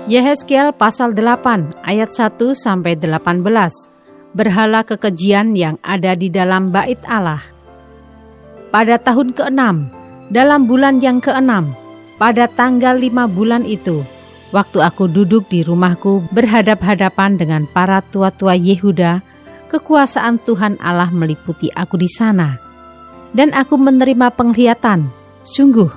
Yehezkiel pasal 8 ayat 1-18. Berhala kekejian yang ada di dalam bait Allah. Pada tahun ke-6, dalam bulan yang ke-6, pada tanggal 5 bulan itu, waktu aku duduk di rumahku berhadap-hadapan dengan para tua-tua Yehuda, kekuasaan Tuhan Allah meliputi aku di sana. Dan aku menerima penglihatan, sungguh,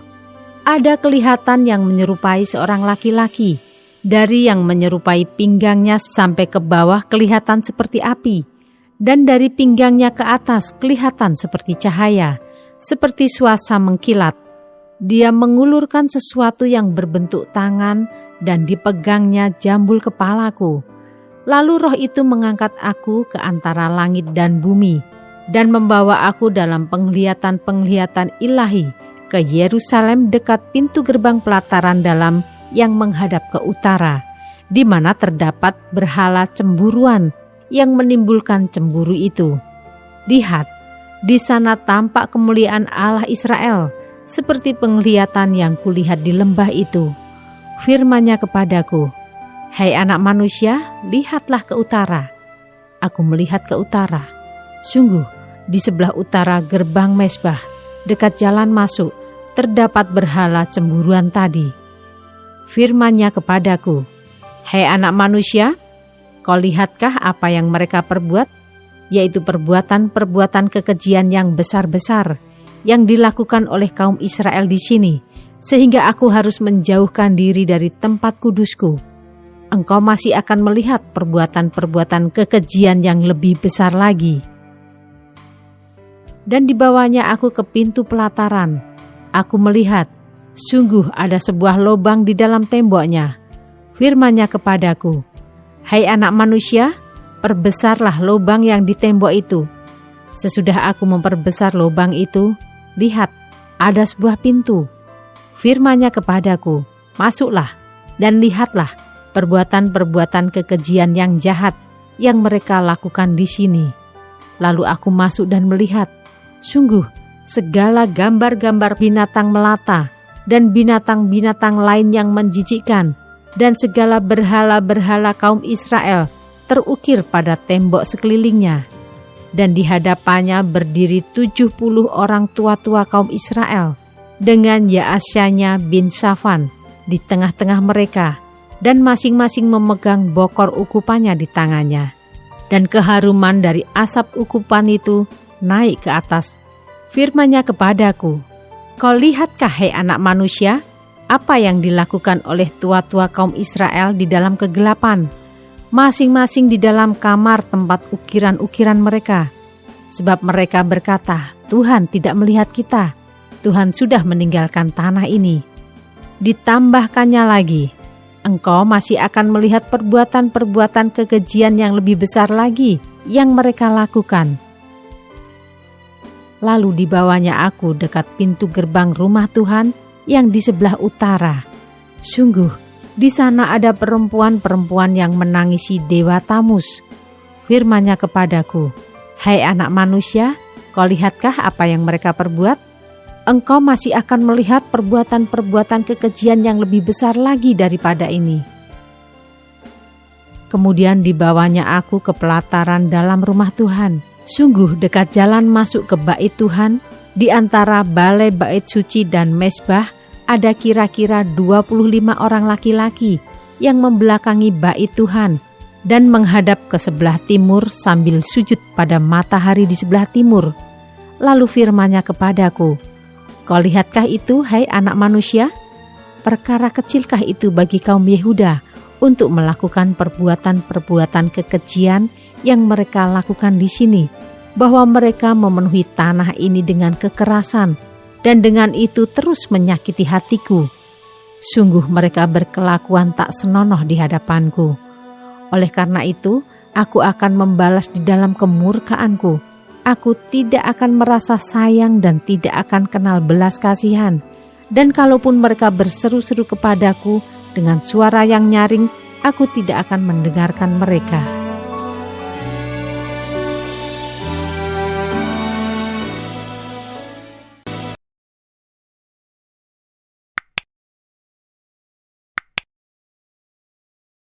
ada kelihatan yang menyerupai seorang laki-laki. Dari yang menyerupai pinggangnya sampai ke bawah kelihatan seperti api, dan dari pinggangnya ke atas kelihatan seperti cahaya, seperti suasa mengkilat. Dia mengulurkan sesuatu yang berbentuk tangan dan dipegangnya jambul kepalaku. Lalu roh itu mengangkat aku ke antara langit dan bumi dan membawa aku dalam penglihatan-penglihatan ilahi ke Yerusalem dekat pintu gerbang pelataran dalam yang menghadap ke utara, di mana terdapat berhala cemburuan yang menimbulkan cemburu itu. Lihat, di sana tampak kemuliaan Allah Israel, seperti penglihatan yang kulihat di lembah itu. Firman-Nya kepadaku, "Hai anak manusia, lihatlah ke utara." Aku melihat ke utara. Sungguh, di sebelah utara gerbang mezbah, dekat jalan masuk, terdapat berhala cemburuan tadi. Firman-Nya kepadaku, "Hai anak manusia, kau lihatkah apa yang mereka perbuat? Yaitu perbuatan-perbuatan kekejian yang besar-besar yang dilakukan oleh kaum Israel di sini, sehingga aku harus menjauhkan diri dari tempat kudusku. Engkau masih akan melihat perbuatan-perbuatan kekejian yang lebih besar lagi." Dan dibawanya aku ke pintu pelataran. Aku melihat, sungguh ada sebuah lubang di dalam temboknya. Firman-Nya kepadaku, "Hai anak manusia, perbesarlah lubang yang di tembok itu." Sesudah aku memperbesar lubang itu, lihat, ada sebuah pintu. Firman-Nya kepadaku, "Masuklah dan lihatlah perbuatan-perbuatan kekejian yang jahat yang mereka lakukan di sini." Lalu aku masuk dan melihat, sungguh segala gambar-gambar binatang melata dan binatang-binatang lain yang menjijikkan, dan segala berhala-berhala kaum Israel terukir pada tembok sekelilingnya. Dan di hadapannya berdiri 70 orang tua-tua kaum Israel, dengan Ya'asyanya bin Safan di tengah-tengah mereka, dan masing-masing memegang bokor ukupannya di tangannya. Dan keharuman dari asap ukupan itu naik ke atas. Firman-Nya kepadaku, "Kau lihatkah, hai anak manusia, apa yang dilakukan oleh tua-tua kaum Israel di dalam kegelapan, masing-masing di dalam kamar tempat ukiran-ukiran mereka? Sebab mereka berkata, Tuhan tidak melihat kita, Tuhan sudah meninggalkan tanah ini." Ditambahkannya lagi, engkau masih akan melihat perbuatan-perbuatan kekejian yang lebih besar lagi yang mereka lakukan. Lalu dibawanya aku dekat pintu gerbang rumah Tuhan yang di sebelah utara. Sungguh, di sana ada perempuan-perempuan yang menangisi Dewa Tamus. Firman-Nya kepadaku, "Hai anak manusia, kau lihatkah apa yang mereka perbuat? Engkau masih akan melihat perbuatan-perbuatan kekejian yang lebih besar lagi daripada ini." Kemudian dibawanya aku ke pelataran dalam rumah Tuhan. Sungguh dekat jalan masuk ke bait Tuhan, di antara balai bait suci dan mezbah, ada kira-kira 25 orang laki-laki yang membelakangi bait Tuhan dan menghadap ke sebelah timur sambil sujud pada matahari di sebelah timur. Lalu firman-Nya kepadaku, "Kau lihatkah itu, hai anak manusia? Perkara kecilkah itu bagi kaum Yehuda untuk melakukan perbuatan-perbuatan kekejian yang mereka lakukan di sini, bahwa mereka memenuhi tanah ini dengan kekerasan, dan dengan itu terus menyakiti hatiku. Sungguh mereka berkelakuan tak senonoh di hadapanku. Oleh karena itu, aku akan membalas di dalam kemurkaanku. Aku tidak akan merasa sayang dan tidak akan kenal belas kasihan. Dan kalaupun mereka berseru-seru kepadaku dengan suara yang nyaring, aku tidak akan mendengarkan mereka."